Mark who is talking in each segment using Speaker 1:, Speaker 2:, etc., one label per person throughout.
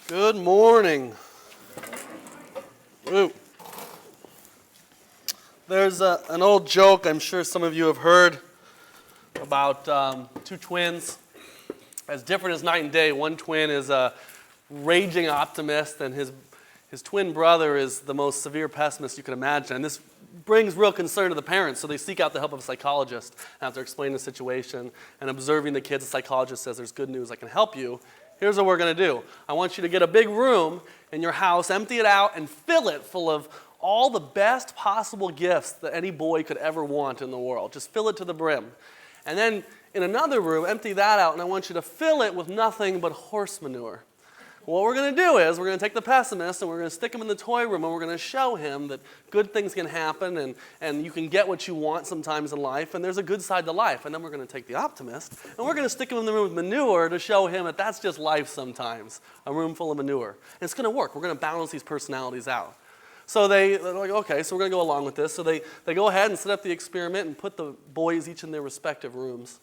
Speaker 1: Good morning. Woo. There's an old joke I'm sure some of you have heard about two twins as different as night and day. One twin is a raging optimist, and his twin brother is the most severe pessimist you can imagine. And this brings real concern to the parents, so they seek out the help of a psychologist. After explaining the situation and observing the kids, the psychologist says, "There's good news, I can help you. Here's what we're going to do. I want you to get a big room in your house, empty it out, and fill it full of all the best possible gifts that any boy could ever want in the world. Just fill it to the brim. And then in another room, empty that out, and I want you to fill it with nothing but horse manure. What we're going to do is we're going to take the pessimist and we're going to stick him in the toy room and we're going to show him that good things can happen and you can get what you want sometimes in life, and there's a good side to life. And then we're going to take the optimist and we're going to stick him in the room with manure to show him that that's just life sometimes, a room full of manure. And it's going to work. We're going to balance these personalities out." So they're like, okay, so we're going to go along with this. So they go ahead and set up the experiment and put the boys each in their respective rooms.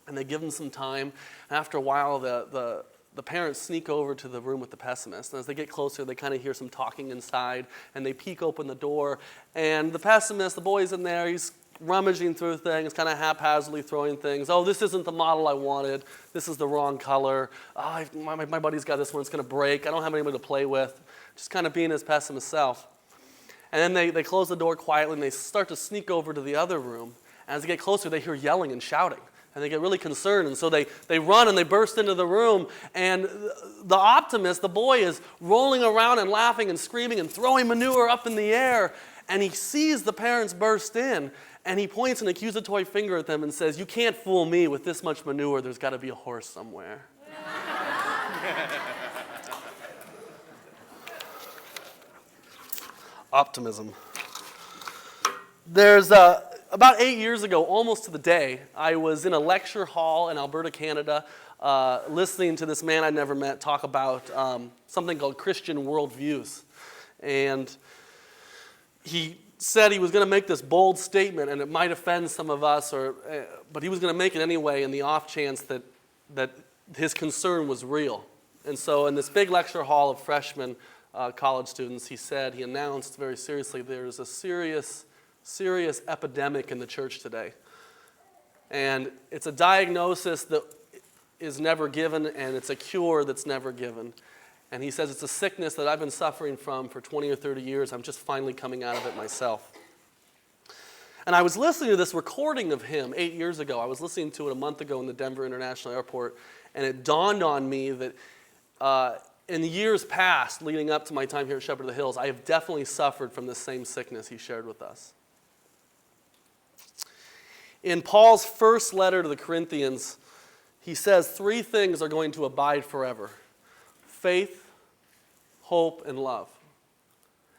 Speaker 1: And they give them some time. And after a while, the parents sneak over to the room with the pessimist. And as they get closer, they kind of hear some talking inside. And they peek open the door. And the pessimist, the boy's in there. He's rummaging through things, kind of haphazardly throwing things. "Oh, this isn't the model I wanted. This is the wrong color. Oh, my buddy's got this one. It's going to break. I don't have anybody to play with." Just kind of being his pessimist self. And then they close the door quietly and they start to sneak over to the other room. And as they get closer, they hear yelling and shouting. And they get really concerned, and so they run and they burst into the room, and the optimist, the boy, is rolling around and laughing and screaming and throwing manure up in the air, and he sees the parents burst in, and he points an accusatory finger at them and says, "You can't fool me with this much manure. There's got to be a horse somewhere." Optimism. There's about 8 years ago, almost to the day, I was in a lecture hall in Alberta, Canada, listening to this man I'd never met talk about something called Christian worldviews. And he said he was going to make this bold statement, and it might offend some of us, but he was going to make it anyway in the off chance that his concern was real. And so in this big lecture hall of freshmen, college students, he announced very seriously, there's a serious epidemic in the church today. And it's a diagnosis that is never given, and it's a cure that's never given. And he says it's a sickness that I've been suffering from for 20 or 30 years. I'm just finally coming out of it myself. And I was listening to this recording of him 8 years ago. I was listening to it a month ago in the Denver International Airport, and it dawned on me that in the years past, leading up to my time here at Shepherd of the Hills, I have definitely suffered from this same sickness he shared with us. In Paul's first letter to the Corinthians, he says 3 things are going to abide forever: faith, hope, and love.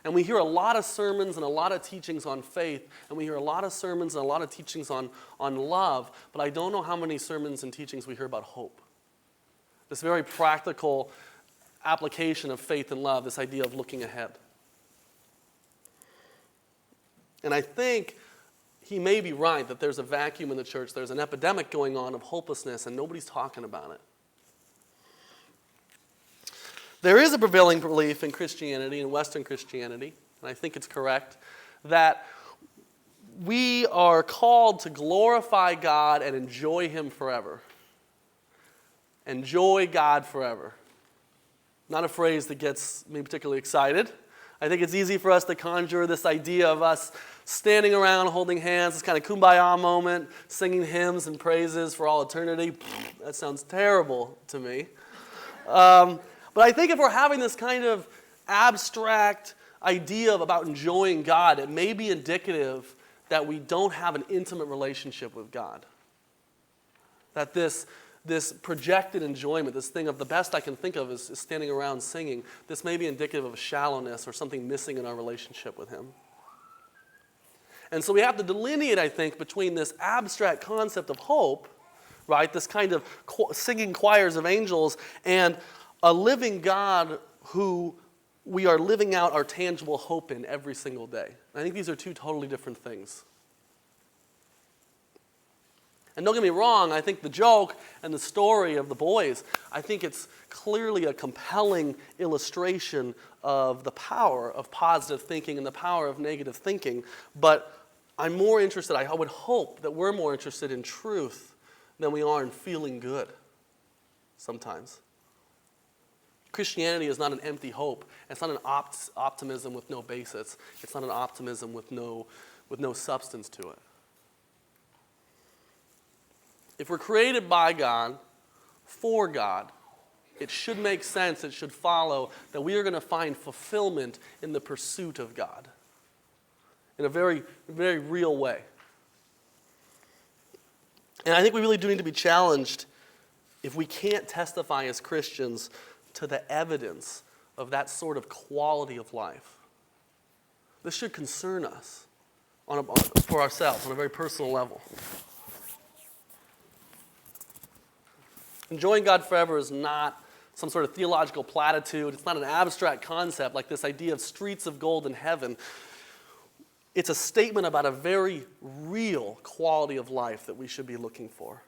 Speaker 1: And we hear a lot of sermons and a lot of teachings on faith, and we hear a lot of sermons and a lot of teachings on love, but I don't know how many sermons and teachings we hear about hope. This very practical application of faith and love, this idea of looking ahead. And I think he may be right that there's a vacuum in the church. There's an epidemic going on of hopelessness, and nobody's talking about it. There is a prevailing belief in Christianity, in Western Christianity, and I think it's correct, that we are called to glorify God and enjoy Him forever. Enjoy God forever. Not a phrase that gets me particularly excited. I think it's easy for us to conjure this idea of us standing around holding hands, this kind of kumbaya moment, singing hymns and praises for all eternity. That sounds terrible to me. But I think if we're having this kind of abstract idea about enjoying God, it may be indicative that we don't have an intimate relationship with God. That this projected enjoyment, this thing of the best I can think of is standing around singing, this may be indicative of a shallowness or something missing in our relationship with Him. And so we have to delineate, I think, between this abstract concept of hope, right, this kind of singing choirs of angels, and a living God who we are living out our tangible hope in every single day. I think these are 2 totally different things. And don't get me wrong, I think the joke and the story of the boys, I think it's clearly a compelling illustration of the power of positive thinking and the power of negative thinking. But I'm more interested, I would hope that we're more interested in truth than we are in feeling good sometimes. Christianity is not an empty hope. It's not an optimism with no basis. It's not an optimism with no substance to it. If we're created by God, for God, it should make sense, it should follow that we are going to find fulfillment in the pursuit of God in a very, very real way. And I think we really do need to be challenged if we can't testify as Christians to the evidence of that sort of quality of life. This should concern us for ourselves on a very personal level. Enjoying God forever is not some sort of theological platitude. It's not an abstract concept like this idea of streets of gold in heaven. It's a statement about a very real quality of life that we should be looking for.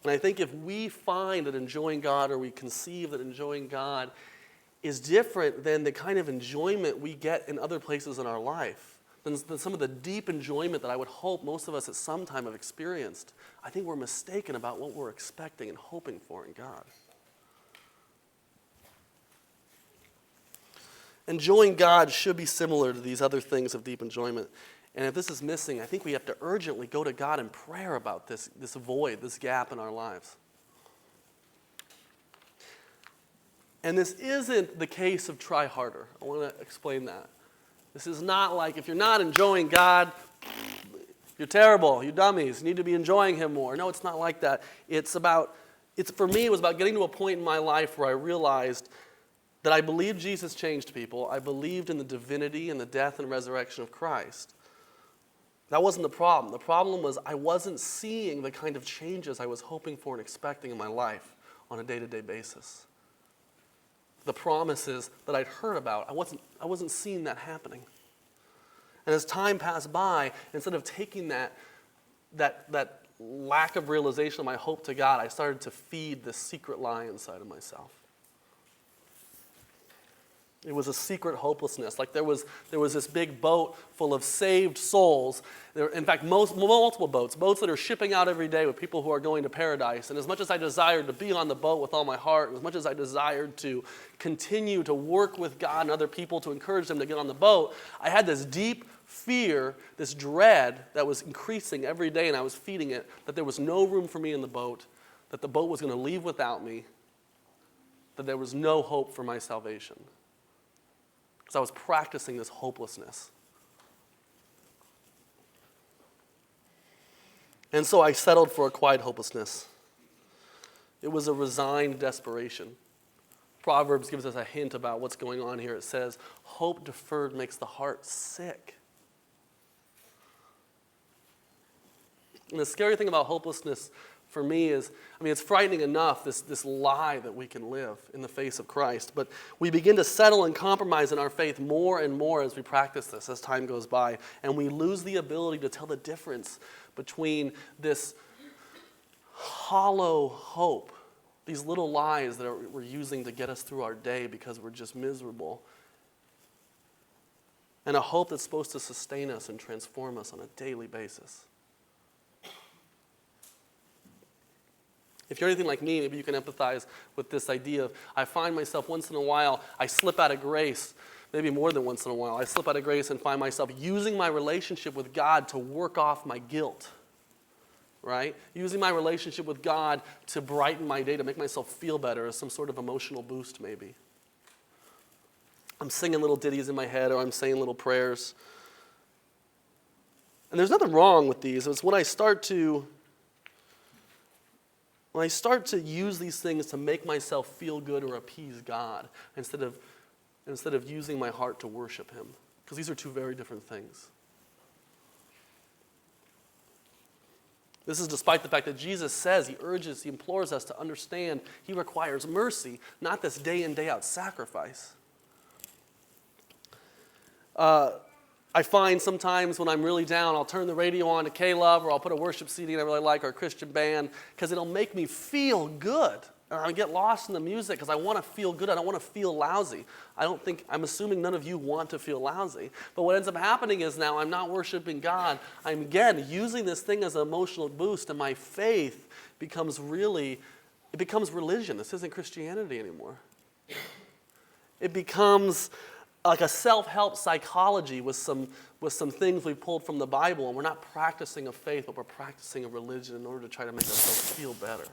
Speaker 1: And I think if we find that enjoying God, or we conceive that enjoying God is different than the kind of enjoyment we get in other places in our life, than some of the deep enjoyment that I would hope most of us at some time have experienced, I think we're mistaken about what we're expecting and hoping for in God. Enjoying God should be similar to these other things of deep enjoyment. And if this is missing, I think we have to urgently go to God in prayer about this void, this gap in our lives. And this isn't the case of try harder. I want to explain that. This is not like if you're not enjoying God, you're terrible, you dummies, you need to be enjoying Him more. No, it's not like that. For me, it was about getting to a point in my life where I realized that I believed Jesus changed people. I believed in the divinity and the death and resurrection of Christ. That wasn't the problem. The problem was I wasn't seeing the kind of changes I was hoping for and expecting in my life on a day-to-day basis. The promises that I'd heard about, I wasn't seeing that happening. And as time passed by, instead of taking that lack of realization of my hope to God, I started to feed this secret lie inside of myself. It was a secret hopelessness. Like there was this big boat full of saved souls. In fact, multiple boats that are shipping out every day with people who are going to paradise. And as much as I desired to be on the boat with all my heart, and as much as I desired to continue to work with God and other people to encourage them to get on the boat, I had this deep fear, this dread that was increasing every day, and I was feeding it, that there was no room for me in the boat, that the boat was going to leave without me, that there was no hope for my salvation. Because I was practicing this hopelessness. And so I settled for a quiet hopelessness. It was a resigned desperation. Proverbs gives us a hint about what's going on here. It says, hope deferred makes the heart sick. And the scary thing about hopelessness for me is, it's frightening enough, this lie that we can live in the face of Christ. But we begin to settle and compromise in our faith more and more as we practice this, as time goes by. And we lose the ability to tell the difference between this hollow hope, these little lies that we're using to get us through our day because we're just miserable, and a hope that's supposed to sustain us and transform us on a daily basis. If you're anything like me, maybe you can empathize with this idea of, I find myself once in a while, I slip out of grace, maybe more than once in a while, I slip out of grace and find myself using my relationship with God to work off my guilt, right? Using my relationship with God to brighten my day, to make myself feel better, as some sort of emotional boost maybe. I'm singing little ditties in my head, or I'm saying little prayers. And there's nothing wrong with these. It's when I start to use these things to make myself feel good or appease God instead of using my heart to worship Him. Because these are two very different things. This is despite the fact that Jesus says, He implores us to understand He requires mercy, not this day in, day out sacrifice. I find sometimes when I'm really down, I'll turn the radio on to K-Love, or I'll put a worship CD I really like, or a Christian band, because it'll make me feel good. Or I get lost in the music because I want to feel good. I don't want to feel lousy. I'm assuming none of you want to feel lousy. But what ends up happening is now I'm not worshiping God. I'm, again, using this thing as an emotional boost, and my faith becomes religion. This isn't Christianity anymore. It becomes like a self-help psychology with some things we pulled from the Bible, and we're not practicing a faith, but we're practicing a religion in order to try to make ourselves feel better.